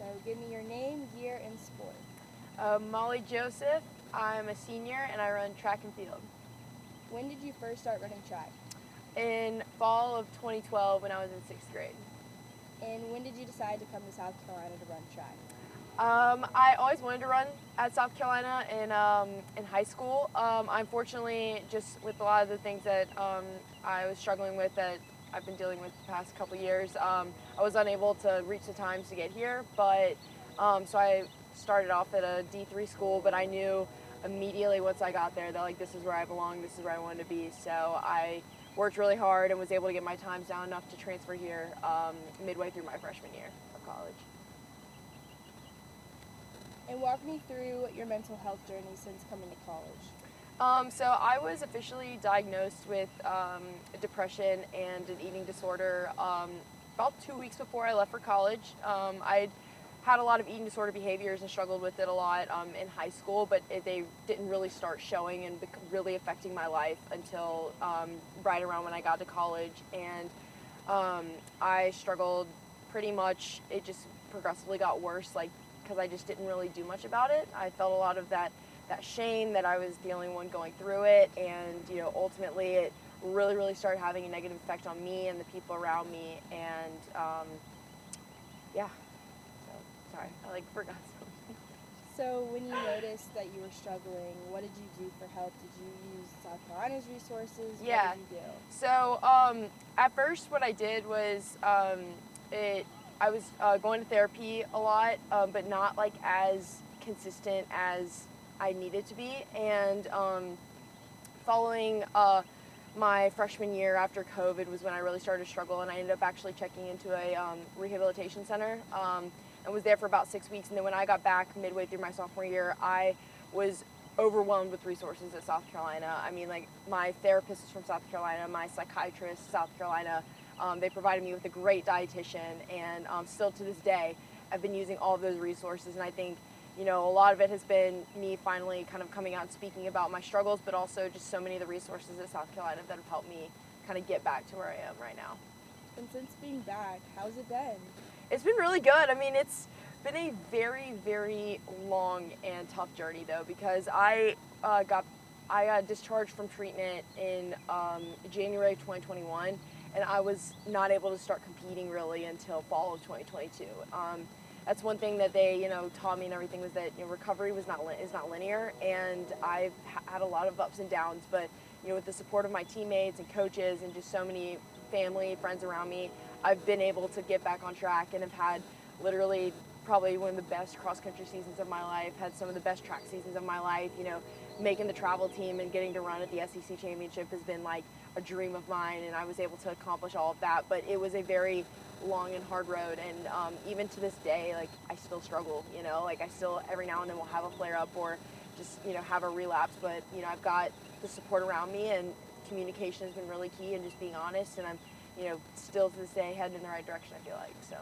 So give me your name, year, and sport. Molly Joseph. I'm a senior and I run track and field. When did you first start running track? In fall of 2012 when I was in 6th grade. And when did you decide to come to South Carolina to run track? I always wanted to run at South Carolina in high school. Unfortunately, just with a lot of the things that I was struggling with that I've been dealing with the past couple years, I was unable to reach the times to get here. But so I started off at a D3 school, but I knew immediately once I got there that like this is where I belong, this is where I wanted to be. So I worked really hard and was able to get my times down enough to transfer here midway through my freshman year of college. And walk me through your mental health journey since coming to college. So I was officially diagnosed with depression and an eating disorder about 2 weeks before I left for college. I'd had a lot of eating disorder behaviors and struggled with it a lot in high school, but they didn't really start showing and really affecting my life until right around when I got to college. And I struggled pretty much. It just progressively got worse, like because I just didn't really do much about it. I felt a lot of that shame that I was the only one going through it, and ultimately it really started having a negative effect on me and the people around me. And yeah, so sorry, I forgot something. So when you noticed that you were struggling, what did you do for help? Did you use South Carolina's resources? Yeah. What did you do? So at first, what I did was I was going to therapy a lot, but not like as consistent as I needed to be. And following my freshman year after COVID was when I really started to struggle, and I ended up actually checking into a rehabilitation center and was there for about 6 weeks. And then when I got back midway through my sophomore year, I was overwhelmed with resources at South Carolina. I mean, like my therapist is from South Carolina, my psychiatrist, South Carolina. They provided me with a great dietitian, and still to this day, I've been using all of those resources. And I think, a lot of it has been me finally kind of coming out and speaking about my struggles, but also just so many of the resources at South Carolina that have helped me kind of get back to where I am right now. And since being back, how's it been? It's been really good. I mean, it's been a very long and tough journey though, because I got discharged from treatment in January of 2021, and I was not able to start competing really until fall of 2022. That's one thing that they taught me and everything, was that recovery is not linear, and I've had a lot of ups and downs, but with the support of my teammates and coaches and just so many family, friends around me, I've been able to get back on track and have had literally probably one of the best cross-country seasons of my life, had some of the best track seasons of my life. Making the travel team and getting to run at the SEC Championship has been like a dream of mine, and I was able to accomplish all of that. But it was a very long and hard road, and even to this day, like I still struggle. Like I still every now and then will have a flare-up or just have a relapse. But I've got the support around me, and communication has been really key, and just being honest. And I'm still to this day heading in the right direction, I feel like. So.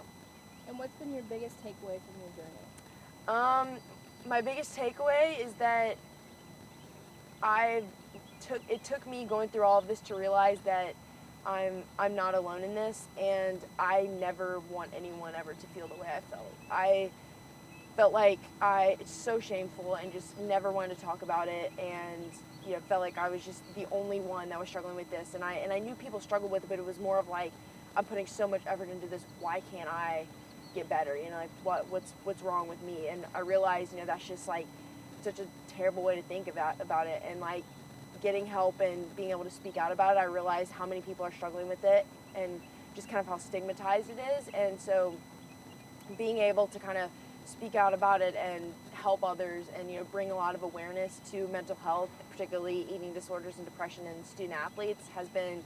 And what's been your biggest takeaway from your journey? My biggest takeaway is that it took me going through all of this to realize that I'm not alone in this, and I never want anyone ever to feel the way I felt. I felt like it's so shameful and just never wanted to talk about it, and felt like I was just the only one that was struggling with this, and I knew people struggled with it, but it was more of like, I'm putting so much effort into this, why can't I get better? Like what's wrong with me? And I realized that's just like such a terrible way to think about it. And like getting help and being able to speak out about it, I realized how many people are struggling with it and just kind of how stigmatized it is. And so being able to kind of speak out about it and help others and bring a lot of awareness to mental health, particularly eating disorders and depression in student athletes, has been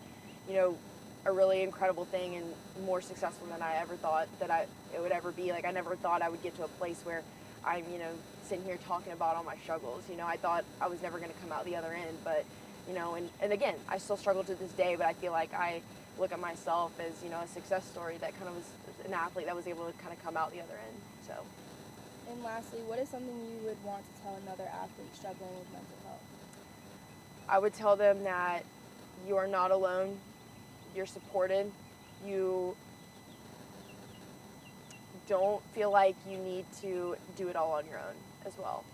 a really incredible thing, and more successful than I ever thought that it would ever be. Like I never thought I would get to a place where I'm sitting here talking about all my struggles. I thought I was never going to come out the other end, but and again, I still struggle to this day, but I feel like I look at myself as a success story that kind of was an athlete that was able to kind of come out the other end. So. And lastly, what is something you would want to tell another athlete struggling with mental health? I would tell them that you are not alone. You're supported. You don't feel like you need to do it all on your own as well.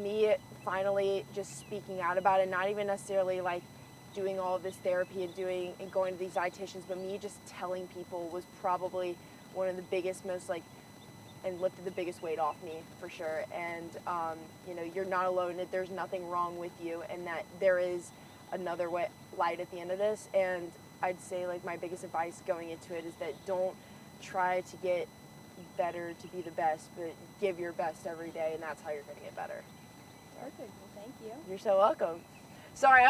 Me finally just speaking out about it, not even necessarily like doing all of this therapy and going to these dietitians, but me just telling people was probably one of the biggest, most like, and lifted the biggest weight off me for sure. And you know, you're not alone. There's nothing wrong with you, and that there is another light at the end of this. And I'd say like my biggest advice going into it is that don't try to get better to be the best, but give your best every day, and that's how you're going to get better. Perfect. Well, thank you. You're so welcome. Sorry.